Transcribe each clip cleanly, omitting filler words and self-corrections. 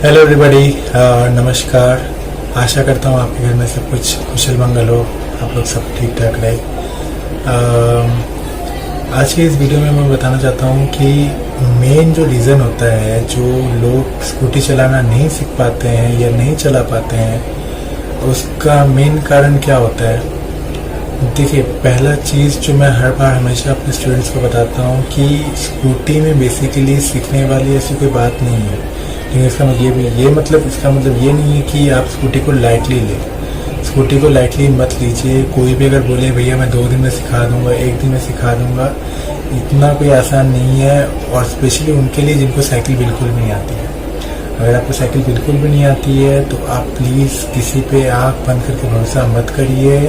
Hello everybody, नमस्कार। आशा करता हूँ आपके घर में सब कुछ कुशल मंगल हो, आप लोग सब ठीक ठाक रहे। आज के इस वीडियो में मैं बताना चाहता हूँ कि मेन जो रीज़न होता है जो लोग स्कूटी चलाना नहीं सीख पाते हैं या नहीं चला पाते हैं, उसका मेन कारण क्या होता है। देखिए, पहला चीज़ जो मैं हर बार हमेशा अपने स्टूडेंट्स को बताता हूँ कि स्कूटी में बेसिकली सीखने वाली ऐसी कोई बात नहीं है। लेकिन इसका मतलब ये नहीं है कि आप स्कूटी को लाइटली लें। स्कूटी को लाइटली मत लीजिए। कोई भी अगर बोले भैया मैं 2 दिन में सिखा दूंगा, 1 दिन में सिखा दूंगा, इतना कोई आसान नहीं है। और स्पेशली उनके लिए जिनको साइकिल बिल्कुल भी नहीं आती है। अगर आपको साइकिल बिल्कुल भी नहीं आती है तो आप प्लीज़ किसी पे आँख बंद करके भरोसा मत करिए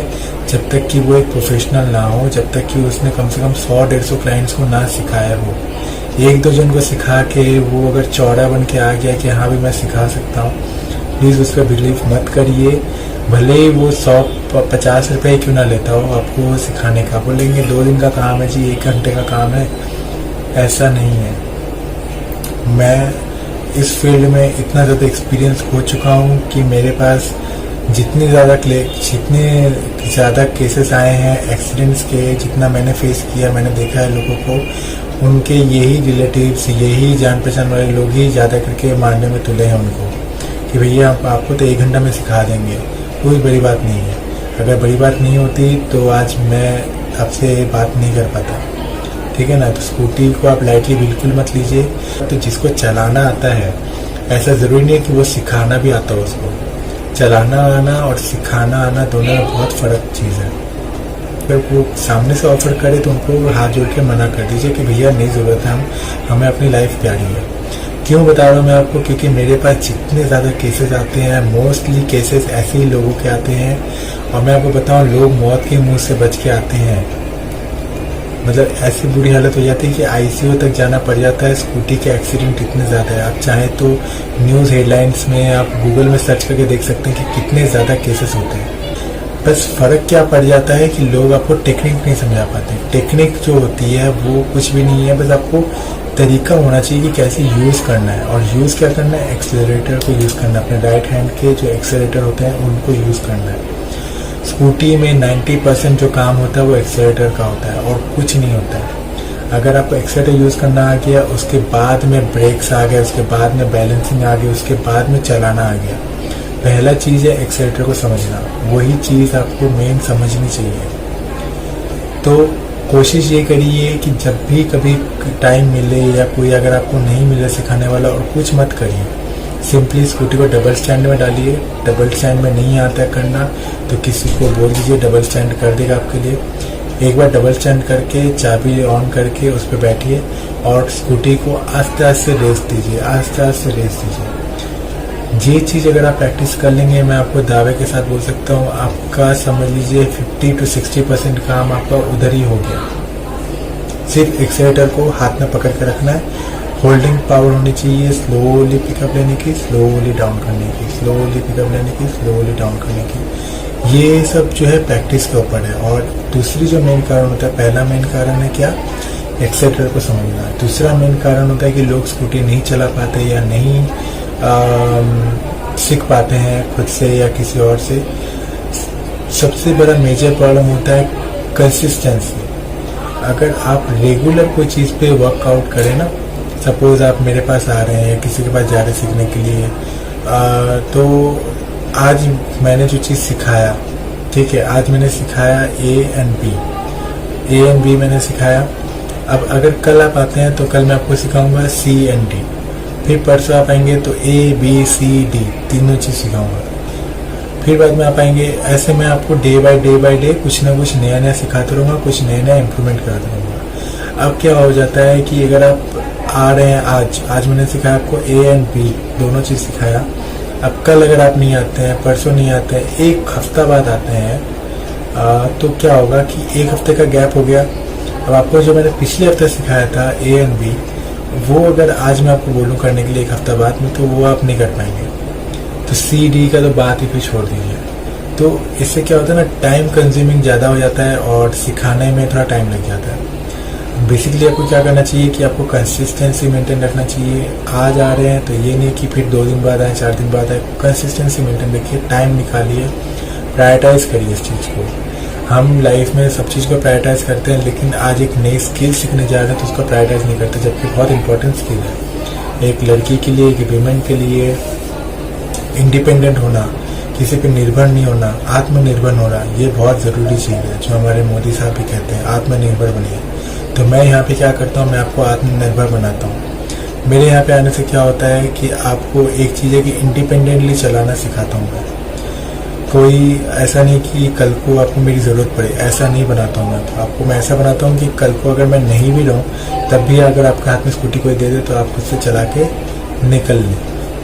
जब तक कि वो एक प्रोफेशनल ना हो, जब तक कि उसने कम से कम 100-150 क्लाइंट्स को ना सिखाया हो। 1-2 जन को सिखा के वो अगर चौड़ा बन के आ गया कि हाँ भी मैं सिखा सकता हूँ, प्लीज़ उस पर बिलीव मत करिए। भले ही वो 150 रुपये क्यों ना लेता हो आपको सिखाने का। बोलेंगे 2 दिन का काम है जी, 1 घंटे का काम है, ऐसा नहीं है। मैं इस फील्ड में इतना ज़्यादा एक्सपीरियंस हो चुका हूँ कि मेरे पास जितने ज़्यादा केसेस आए हैं एक्सीडेंट्स के, जितना मैंने फेस किया, मैंने देखा है लोगों को, उनके यही रिलेटिव्स, यही जान पहचान वाले लोग ही ज़्यादा करके मारने में तुले हैं उनको कि भैया आपको तो 1 घंटा में सिखा देंगे। कोई बड़ी बात नहीं है। अगर बड़ी बात नहीं होती तो आज मैं आपसे बात नहीं कर पाता, ठीक है ना। तो स्कूटी को आप लाइटली बिल्कुल मत लीजिए। तो जिसको चलाना आता है, ऐसा ज़रूरी नहीं है कि वो सिखाना भी आता हो। उसको चलाना आना और सिखाना आना दोनों में बहुत फ़र्क चीज़ है। अगर वो सामने से ऑफर करे तो उनको हाथ जोड़ के मना कर दीजिए कि भैया नहीं ज़रूरत है, हमें अपनी लाइफ प्यारी है। क्यों बता रहा हूँ मैं आपको, क्योंकि मेरे पास जितने ज़्यादा केसेस आते हैं, मोस्टली केसेस ऐसे ही लोगों के आते हैं। और मैं आपको बताऊँ, लोग मौत के मुंह से बच के आते हैं। मतलब ऐसी बुरी हालत हो जाती है कि आईसीयू तक जाना पड़ जाता है। स्कूटी के एक्सीडेंट इतने ज़्यादा है, आप चाहें तो न्यूज़ हेडलाइंस में, आप गूगल में सर्च करके देख सकते हैं कि कितने ज़्यादा केसेस होते हैं। बस फ़र्क क्या पड़ जाता है कि लोग आपको टेक्निक नहीं समझा पाते। टेक्निक जो होती है वो कुछ भी नहीं है, बस आपको तरीका होना चाहिए कि कैसे यूज़ करना है। और यूज़ क्या करना है, एक्सेलरेटर को यूज़ करना है। अपने राइट हैंड के जो एक्सेलरेटर होते हैं उनको यूज़ करना है। स्कूटी में 90% जो काम होता है वो एक्सेलरेटर का होता है और कुछ नहीं होता है। अगर आपको एक्सेलरेटर यूज़ करना आ गया, उसके बाद में ब्रेक्स आ गए, उसके बाद में बैलेंसिंग आ गई, उसके बाद में चलाना आ गया, पहला चीज़ है एक्सेलरेटर को समझना। वही चीज़ आपको मेन समझनी चाहिए। तो कोशिश ये करिए कि जब भी कभी टाइम मिले या कोई अगर आपको नहीं मिले सिखाने वाला, और कुछ मत करिए, सिंपली स्कूटी को डबल स्टैंड में डालिए। डबल स्टैंड में नहीं आता है करना तो किसी को बोल दीजिए, डबल स्टैंड कर देगा आपके लिए। एक बार डबल स्टैंड करके चाबी ऑन करके उस पर बैठिए और स्कूटी को आस्ते आस्ते रेस दीजिए, आस्ते आस्ते रेस दीजिए। ये चीज़ अगर आप प्रैक्टिस कर लेंगे, मैं आपको दावे के साथ बोल सकता हूँ, आपका समझ लीजिए 50 से 60% काम आपका उधर ही हो गया। सिर्फ एक्सेलेरेटर को हाथ में पकड़ के रखना है। होल्डिंग पावर होनी चाहिए, स्लोली पिकअप लेने की, स्लोली डाउन करने की, स्लोली पिकअप लेने की, स्लोली डाउन करने की। ये सब जो है प्रैक्टिस के ऊपर है। और दूसरी जो मेन कारण होता है, पहला मेन कारण है क्या, एक्सेलेरेटर को समझना। दूसरा मेन कारण होता है कि लोग स्कूटी नहीं चला पाते या नहीं सीख पाते हैं खुद से या किसी और से। सबसे बड़ा मेजर प्रॉब्लम होता है कंसिस्टेंसी। अगर आप रेगुलर कोई चीज़ पे वर्कआउट करें ना, सपोज आप मेरे पास आ रहे हैं, किसी के पास जा रहे सीखने के लिए, तो आज मैंने जो चीज़ सिखाया, ठीक है, आज मैंने सिखाया A and B मैंने सिखाया। अब अगर कल आप आते हैं तो कल मैं आपको सिखाऊंगा C and D। फिर परसों आप आएंगे तो A B C D तीनों चीज़ सिखाऊंगा। फिर बाद में आप आएंगे। ऐसे मैं आपको डे बाय डे कुछ ना कुछ नया नया सिखाते रहूँगा, कुछ नया नया इम्प्रूवमेंट करता रहूँगा। अब क्या हो जाता है कि अगर आप आ रहे हैं, आज मैंने सिखाया आपको A and B दोनों चीज़ सिखाया। अब कल अगर आप नहीं आते हैं, परसों नहीं आते हैं, 1 हफ्ता बाद आते हैं, तो क्या होगा कि 1 हफ्ते का गैप हो गया। अब आपको जो मैंने पिछले हफ्ते सिखाया था A and B, वो अगर आज मैं आपको बोलूँ करने के लिए 1 हफ्ता बाद में, तो वो आप नहीं कर पाएंगे। तो C D का तो बात ही फिर छोड़ दीजिए। तो इससे क्या होता है ना, टाइम कंज्यूमिंग ज़्यादा हो जाता है और सिखाने में थोड़ा टाइम लग जाता है। बेसिकली आपको क्या करना चाहिए कि आपको कंसिस्टेंसी मेंटेन रखना चाहिए। आज आ रहे हैं तो ये नहीं कि फिर 2 दिन बाद आए, 4 दिन बाद आए। कंसिस्टेंसी मेंटेन रखिए, टाइम निकालिए, प्रायोरिटाइज करिए इस चीज़ को। हम लाइफ में सब चीज़ को प्रायोरिटाइज करते हैं, लेकिन आज एक नई स्किल सीखने जा रहे हैं तो उसको प्रायोरिटाइज नहीं करते, जबकि बहुत इंपॉर्टेंट स्किल है। एक लड़की के लिए, एक वीमेन के लिए इंडिपेंडेंट होना, किसी पे निर्भर नहीं होना, आत्मनिर्भर होना, ये बहुत ज़रूरी चीज़ है, जो हमारे मोदी साहब भी कहते हैं आत्मनिर्भर बनिए। तो मैं यहाँ पे क्या करता हूँ, मैं आपको आत्मनिर्भर बनाता हूँ। मेरे यहाँ पे आने से क्या होता है कि आपको एक चीज़ है कि इंडिपेंडेंटली चलाना सिखाता हूँ मैं। कोई ऐसा नहीं कि कल को आपको मेरी ज़रूरत पड़े, ऐसा नहीं बनाता हूँ मैं आपको। मैं ऐसा बनाता हूँ कि कल को अगर मैं नहीं भी रहूँ तब भी अगर आपके हाथ में स्कूटी कोई दे दे तो आप खुद से चला के निकल लें।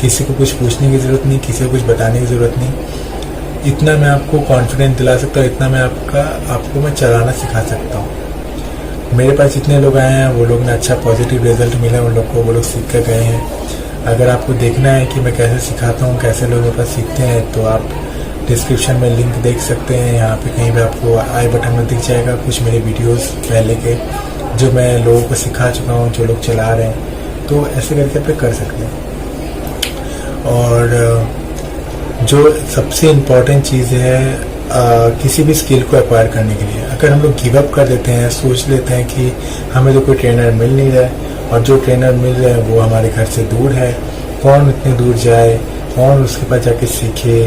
किसी को कुछ पूछने की ज़रूरत नहीं, किसी को कुछ बताने की ज़रूरत नहीं। इतना मैं आपको कॉन्फिडेंस दिला सकता हूँ, इतना मैं आपको मैं चलाना सिखा सकता हूँ। मेरे पास जितने लोग आए हैं वो लोग ने अच्छा पॉजिटिव रिजल्ट मिला उन लोग को, वो लोग सीख कर गए हैं। अगर आपको देखना है कि मैं कैसे सिखाता हूँ, कैसे लोग मेरे पास सीखते हैं, तो आप डिस्क्रिप्शन में लिंक देख सकते हैं। यहाँ पे कहीं भी आपको आई बटन में दिख जाएगा कुछ मेरे वीडियोस पहले के, जो मैं लोगों को सिखा चुका हूँ, जो लोग चला रहे हैं। तो ऐसे करके आप कर सकते हैं। और जो सबसे इम्पोर्टेंट चीज़ है किसी भी स्किल को एक्वायर करने के लिए, अगर हम लोग गिव अप कर देते हैं, सोच लेते हैं कि हमें तो कोई ट्रेनर मिल नहीं रहा है, और जो ट्रेनर मिल रहे हैं वो हमारे घर से दूर है, कौन इतनी दूर जाए, कौन उसके पास जाके सीखे,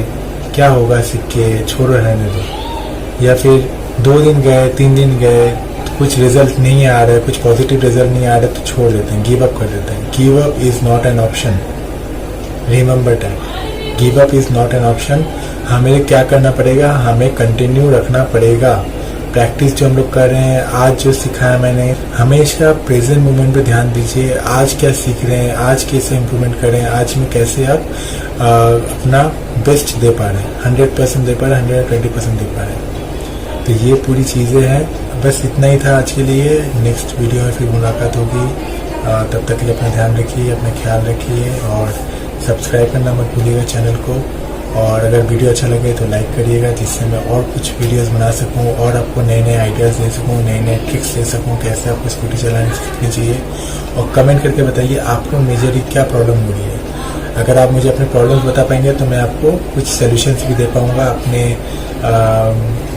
क्या होगा सीख के, छोड़ो रहने दो। या फिर 2 दिन गए, 3 दिन गए, कुछ रिजल्ट नहीं आ रहा है, कुछ पॉजिटिव रिजल्ट नहीं आ रहा है, तो छोड़ देते हैं, गिव अप कर देते हैं। Give up is not an option, remember that. Give up is not an option. हमें क्या करना पड़ेगा, हमें कंटिन्यू रखना पड़ेगा। प्रैक्टिस जो हम लोग कर रहे हैं, आज जो सिखाया मैंने, हमेशा प्रेजेंट मोमेंट पे ध्यान दीजिए। आज क्या सीख रहे हैं, आज कैसे इम्प्रूवमेंट कर रहे हैं, आज में कैसे आप अपना बेस्ट दे पा रहे हैं, 100% दे पा रहे हैं, 120% दे पा रहे हैं। तो ये पूरी चीज़ें हैं। बस इतना ही था आज के लिए। नेक्स्ट वीडियो में फिर मुलाकात होगी। तब तक के लिए अपना ध्यान रखिए, अपना ख्याल रखिए, और सब्सक्राइब करना मत भूलिएगा चैनल को। और अगर वीडियो अच्छा लगे तो लाइक करिएगा, जिससे मैं और कुछ वीडियोस बना सकूं और आपको नए नए आइडियाज़ दे सकूं, नए नए ट्रिक्स दे सकूं, कैसे आपको स्कूटी चलानी सीखनी चाहिए। और कमेंट करके बताइए आपको मेजरली क्या प्रॉब्लम हो रही है। अगर आप मुझे अपने प्रॉब्लम्स बता पाएंगे तो मैं आपको कुछ सोल्यूशंस भी दे पाऊँगा। अपने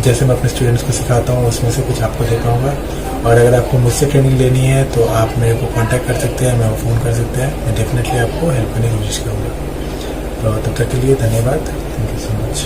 जैसे मैं अपने स्टूडेंट्स को सिखाता हूँ उसमें से कुछ आपको दे पाऊँगा। और अगर आपको मुझसे ट्रेनिंग लेनी है तो आप मेरे को कांटेक्ट कर सकते हैं, मैं फ़ोन कर सकते हैं। मैं डेफिनेटली आपको हेल्प करने की कोशिश करूँगा। तो तब तक के लिए धन्यवाद। Thank you so much.